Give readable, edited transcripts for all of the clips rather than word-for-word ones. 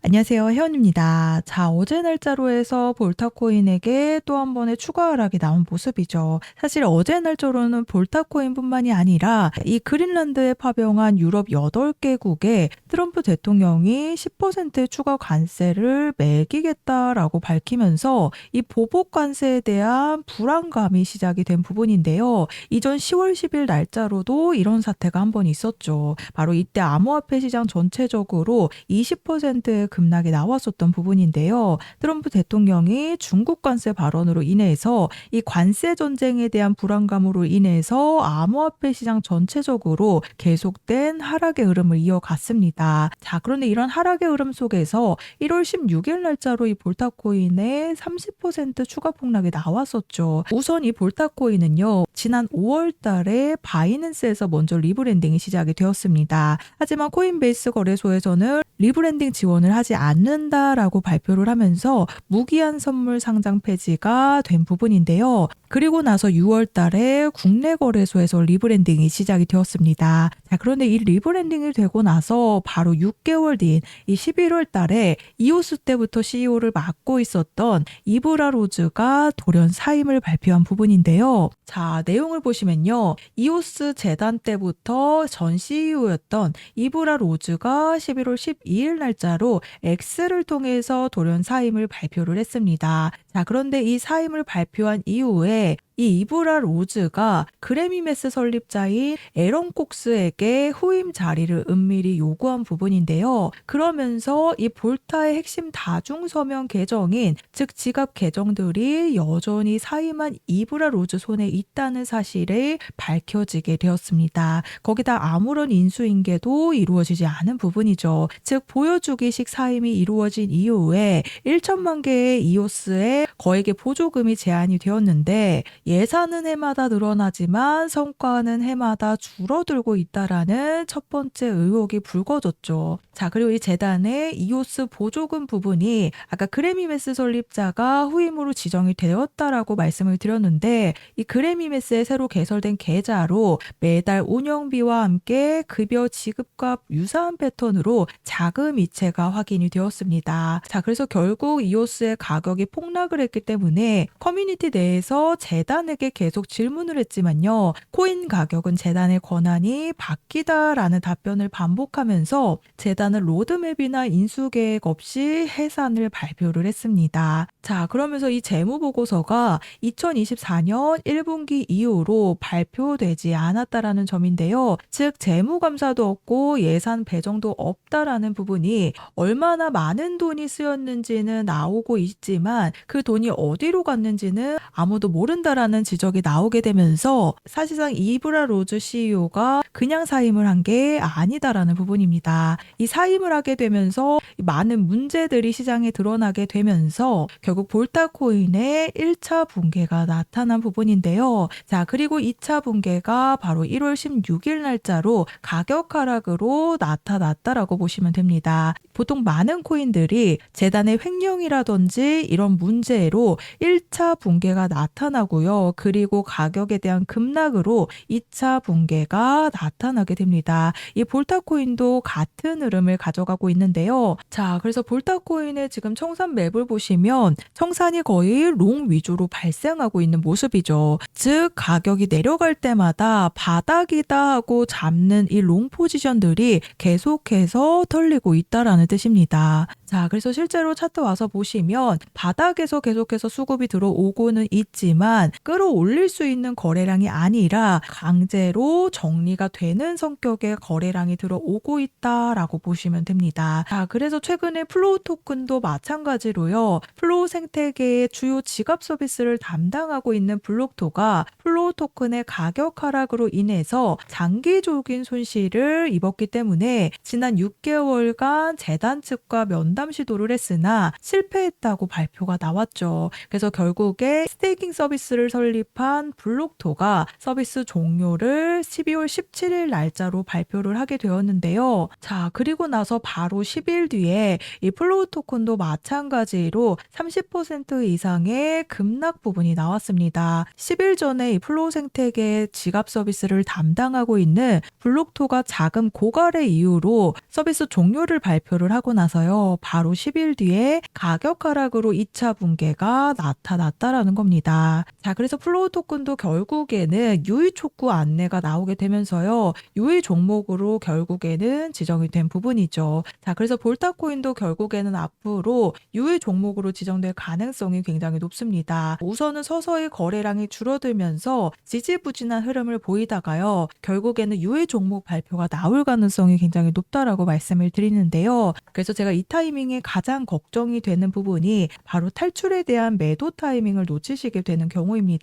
안녕하세요. 혜원입니다. 자, 어제 날짜로 해서 볼타코인에게 또 한 번의 추가 하락이 나온 모습이죠. 사실 어제 날짜로는 볼타코인뿐만이 아니라 이 그린란드에 파병한 유럽 8개국에 트럼프 대통령이 10%의 추가 관세를 매기겠다라고 밝히면서 이 보복 관세에 대한 불안감이 시작이 된 부분인데요. 이전 10월 10일 날짜로도 이런 사태가 한 번 있었죠. 바로 이때 암호화폐 시장 전체적으로 20%의 급락이 나왔었던 부분인데요. 트럼프 대통령이 중국 관세 발언으로 인해서 이 관세 전쟁에 대한 불안감으로 인해서 암호화폐 시장 전체적으로 계속된 하락의 흐름을 이어갔습니다. 자, 그런데 이런 하락의 흐름 속에서 1월 16일 날짜로 이 볼타코인의 30% 추가 폭락이 나왔었죠. 우선 이 볼타코인은요, 지난 5월 달에 바이낸스에서 먼저 리브랜딩이 시작이 되었습니다. 하지만 코인베이스 거래소에서는 리브랜딩 지원을 하지 않는다라고 발표를 하면서 무기한 선물 상장 폐지가 된 부분인데요. 그리고 나서 6월 달에 국내 거래소에서 리브랜딩이 시작이 되었습니다. 자, 그런데 이 리브랜딩이 되고 나서 바로 6개월 뒤인 이 11월 달에 이오스 때부터 CEO를 맡고 있었던 이브라 로즈가 돌연 사임을 발표한 부분인데요. 자, 내용을 보시면요. 이오스 재단 때부터 전 CEO였던 이브라 로즈가 11월 12일 날짜로 X를 통해서 돌연 사임을 발표를 했습니다. 자, 그런데 이 사임을 발표한 이후에 이 이브라 로즈가 그래미메스 설립자인 에런 콕스에게 후임 자리를 은밀히 요구한 부분인데요. 그러면서 이 볼타의 핵심 다중 서명 계정인 즉 지갑 계정들이 여전히 사임한 이브라 로즈 손에 있다는 사실이 밝혀지게 되었습니다. 거기다 아무런 인수인계도 이루어지지 않은 부분이죠. 즉 보여주기식 사임이 이루어진 이후에 1천만 개의 이오스의 거액의 보조금이 제한이 되었는데 예산은 해마다 늘어나지만 성과는 해마다 줄어들고 있다라는 첫 번째 의혹이 불거졌죠. 자, 그리고 이 재단의 이오스 보조금 부분이 아까 그래미메스 설립자가 후임으로 지정이 되었다라고 말씀을 드렸는데 이 그래미메스의 새로 개설된 계좌로 매달 운영비와 함께 급여 지급과 유사한 패턴으로 자금 이체가 확인이 되었습니다. 자, 그래서 결국 이오스의 가격이 폭락을 했기 때문에 커뮤니티 내에서 재단에게 계속 질문을 했지만요. 코인 가격은 재단의 권한이 바뀌다라는 답변을 반복하면서 재단은 로드맵이나 인수계획 없이 해산을 발표를 했습니다. 자, 그러면서 이 재무보고서가 2024년 1분기 이후로 발표되지 않았다라는 점인데요. 즉 재무감사도 없고 예산 배정도 없다라는 부분이 얼마나 많은 돈이 쓰였는지는 나오고 있지만 그 돈이 어디로 갔는지는 아무도 모른다라는 지적이 나오게 되면서 사실상 이브라 로즈 CEO가 그냥 사임을 한 게 아니다라는 부분입니다. 이 사임을 하게 되면서 많은 문제들이 시장에 드러나게 되면서 결국 볼타코인의 1차 붕괴가 나타난 부분인데요. 자, 그리고 2차 붕괴가 바로 1월 16일 날짜로 가격 하락으로 나타났다라고 보시면 됩니다. 보통 많은 코인들이 재단의 횡령이라든지 이런 문제로 1차 붕괴가 나타나고요. 그리고 가격에 대한 급락으로 2차 붕괴가 나타나게 됩니다. 이 볼타코인도 같은 흐름을 가져가고 있는데요. 자, 그래서 볼타코인의 지금 청산 맵을 보시면 청산이 거의 롱 위주로 발생하고 있는 모습이죠. 즉 가격이 내려갈 때마다 바닥이다 하고 잡는 이 롱 포지션들이 계속해서 털리고 있다라는 뜻입니다. 자, 그래서 실제로 차트 와서 보시면 바닥에서 계속해서 수급이 들어오고는 있지만 끌어올릴 수 있는 거래량이 아니라 강제로 정리가 되는 성격의 거래량이 들어오고 있다라고 보시면 됩니다. 자, 그래서 최근에 플로우 토큰도 마찬가지로요. 플로우 생태계의 주요 지갑 서비스를 담당하고 있는 블록토가 플로우 토큰의 가격 하락으로 인해서 장기적인 손실을 입었기 때문에 지난 6개월간 재단 측과 면담 시도를 했으나 실패했다고 발표가 나왔죠. 그래서 결국에 스테이킹 서비스를 설립한 블록토가 서비스 종료를 12월 17일 날짜로 발표를 하게 되었는데요. 자, 그리고 나서 바로 10일 뒤에 이 플로우 토큰도 마찬가지로 30% 이상의 급락 부분이 나왔습니다. 10일 전에 이 플로우 생태계 지갑 서비스를 담당하고 있는 블록토가 자금 고갈의 이유로 서비스 종료를 발표를 하고 나서요. 바로 10일 뒤에 가격 하락으로 2차 붕괴가 나타났다라는 겁니다. 자, 그래서 플로우 토큰도 결국에는 유의 촉구 안내가 나오게 되면서요. 유의 종목으로 결국에는 지정이 된 부분이죠. 자, 그래서 볼타코인도 결국에는 앞으로 유의 종목으로 지정될 가능성이 굉장히 높습니다. 우선은 서서히 거래량이 줄어들면서 지지부진한 흐름을 보이다가요. 결국에는 유의 종목 발표가 나올 가능성이 굉장히 높다라고 말씀을 드리는데요. 그래서 제가 이 타이밍에 가장 걱정이 되는 부분이 바로 탈출에 대한 매도 타이밍을 놓치시게 되는 경우입니다.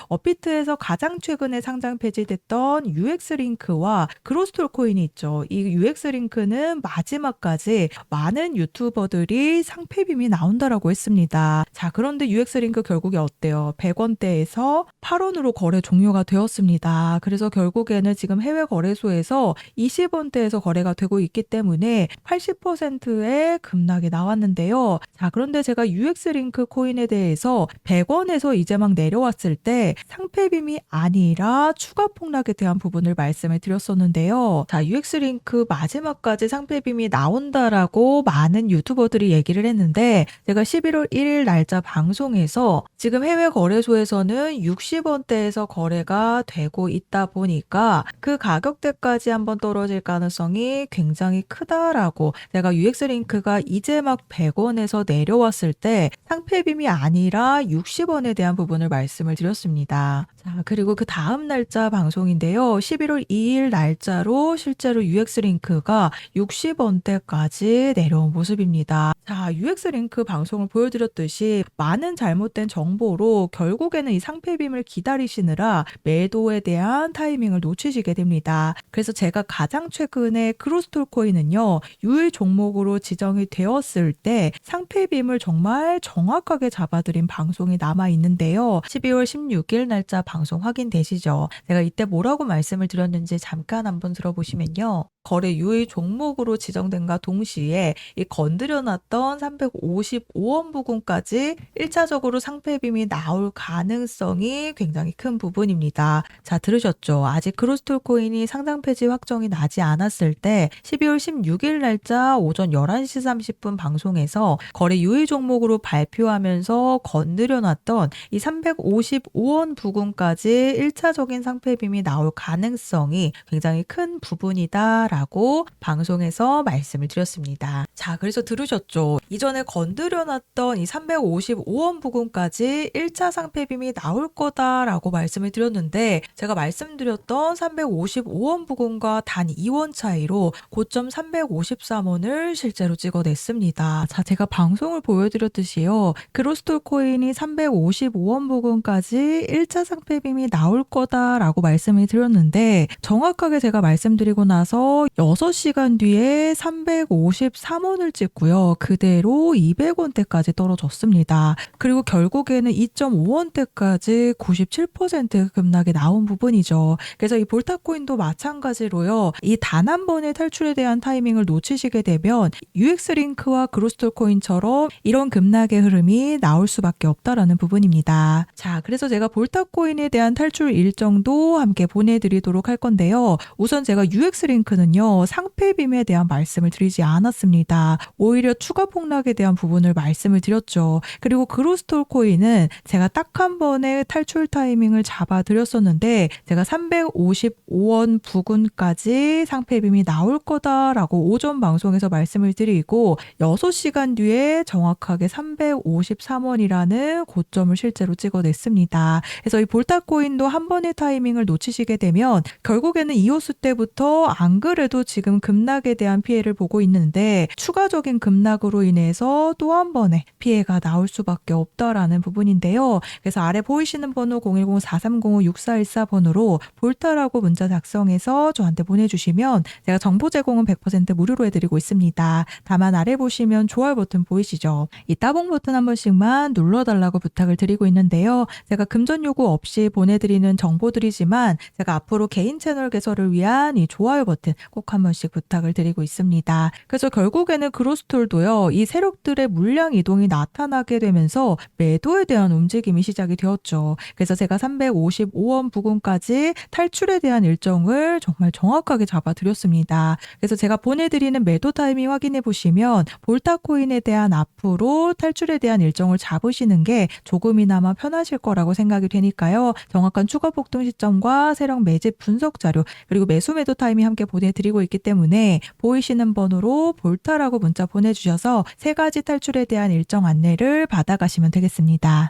업비트에서 가장 최근에 상장 폐지됐던 UX링크와 그로스톨 코인이 있죠. 이 UX링크는 마지막까지 많은 유튜버들이 상패빔이 나온다라고 했습니다. 자, 그런데 UX링크 결국에 어때요? 100원대에서 8원으로 거래 종료가 되었습니다. 그래서 결국에는 지금 해외 거래소에서 20원대에서 거래가 되고 있기 때문에 80%의 급락이 나왔는데요. 자, 그런데 제가 UX링크 코인에 대해서 100원에서 이제 막 내려왔을 때 상패빔이 아니라 추가 폭락에 대한 부분을 말씀을 드렸었는데요. 자, UX링크 마지막까지 상패빔이 나온다라고 많은 유튜버들이 얘기를 했는데 제가 11월 1일 날짜 방송에서 지금 해외 거래소에서는 60원대에서 거래가 되고 있다 보니까 그 가격대까지 한번 떨어질 가능성이 굉장히 크다라고 제가 UX링크가 이제 막 100원에서 내려왔을 때 상패빔이 아니라 60원에 대한 부분을 말씀을 드렸습니다. 자, 그리고 그 다음 날짜 방송인데요. 11월 2일 날짜로 실제로 UX링크가 60원대까지 내려온 모습입니다. 자, UX링크 방송을 보여드렸듯이 많은 잘못된 정보로 결국에는 이 상패빔을 기다리시느라 매도에 대한 타이밍을 놓치시게 됩니다. 그래서 제가 가장 최근에 크로스톨 코인은요. 유의 종목으로 지정이 되었을 때 상패빔을 정말 정확하게 잡아드린 방송이 남아있는데요. 12월 16일 날짜 방송 확인되시죠? 제가 이때 뭐라고 말씀을 드렸는지 잠깐 한번 들어보시면요. 거래 유의 종목으로 지정된과 동시에 이 건드려놨던 355원 부근까지 1차적으로 상패빔이 나올 가능성이 굉장히 큰 부분입니다. 자, 들으셨죠? 아직 크로스톨 코인이 상장 폐지 확정이 나지 않았을 때 12월 16일 날짜 오전 11시 30분 방송에서 거래 유의 종목으로 발표하면서 건드려놨던 이 355원 부근까지 1차적인 상패빔이 나올 가능성이 굉장히 큰 부분이다 라고 방송에서 말씀을 드렸습니다. 자, 그래서 들으셨죠? 이전에 건드려놨던 이 355원 부근까지 1차 상패빔이 나올 거다라고 말씀을 드렸는데 제가 말씀드렸던 355원 부근과 단 2원 차이로 고점 353원을 실제로 찍어냈습니다. 자, 제가 방송을 보여드렸듯이요. 크로스톨 코인이 355원 부근까지 1차 상패빔이 나올 거다라고 말씀을 드렸는데 정확하게 제가 말씀드리고 나서 6시간 뒤에 353원을 찍고요. 그대로 200원대까지 떨어졌습니다. 그리고 결국에는 2.5원대까지 97% 급락이 나온 부분이죠. 그래서 이 볼타코인도 마찬가지로요. 이 단 한 번의 탈출에 대한 타이밍을 놓치시게 되면 UX링크와 그로스톨 코인처럼 이런 급락의 흐름이 나올 수밖에 없다라는 부분입니다. 자, 그래서 제가 볼타코인에 대한 탈출 일정도 함께 보내드리도록 할 건데요. 우선 제가 UX링크는요. 상패빔에 대한 말씀을 드리지 않았습니다. 오히려 추가 폭락에 대한 부분을 말씀을 드렸죠. 그리고 그로스톨 코인은 제가 딱 한 번의 탈출 타이밍을 잡아드렸었는데 제가 355원 부근까지 상패빔이 나올 거다라고 오전 방송에서 말씀을 드리고 6시간 뒤에 정확하게 353원이라는 고점을 실제로 찍어냈습니다. 그래서 이 볼타코인도 한 번의 타이밍을 놓치시게 되면 결국에는 이호수 때부터 안 그래도 지금 급락에 대한 피해를 보고 있는데 추가적인 급락으로 인해서 또 한 번의 피해가 나올 수밖에 없다라는 부분인데요. 그래서 아래 보이시는 번호 010-4305-6414 번호로 볼타라고 문자 작성해서 저한테 보내주시면 제가 정보 제공은 100% 무료로 해드리고 있습니다. 다만 아래 보시면 좋아요 버튼 보이시죠? 이 따봉 버튼 한 번씩만 눌러달라고 부탁을 드리고 있는데요. 제가 금전 요구 없이 보내드리는 정보들이지만 제가 앞으로 개인 채널 개설을 위한 이 좋아요 버튼 꼭 한 번씩 부탁을 드리고 있습니다. 그래서 결국에는 그로스톨도요. 이 세력들의 물량 이동이 나타나게 되면서 매도에 대한 움직임이 시작이 되었죠. 그래서 제가 355원 부근까지 탈출에 대한 일정을 정말 정확하게 잡아드렸습니다. 그래서 제가 보내드리는 매도 타이밍 확인해 보시면 볼타코인에 대한 앞으로 탈출에 대한 일정을 잡으시는 게 조금이나마 편하실 거라고 생각이 되니까요. 정확한 추가 폭등 시점과 세력 매집 분석 자료 그리고 매수 매도 타이밍 함께 보내드리고 있기 때문에 보이시는 번호로 볼타라고 문자 보내주셔서 세 가지 탈출에 대한 일정 안내를 받아가시면 되겠습니다.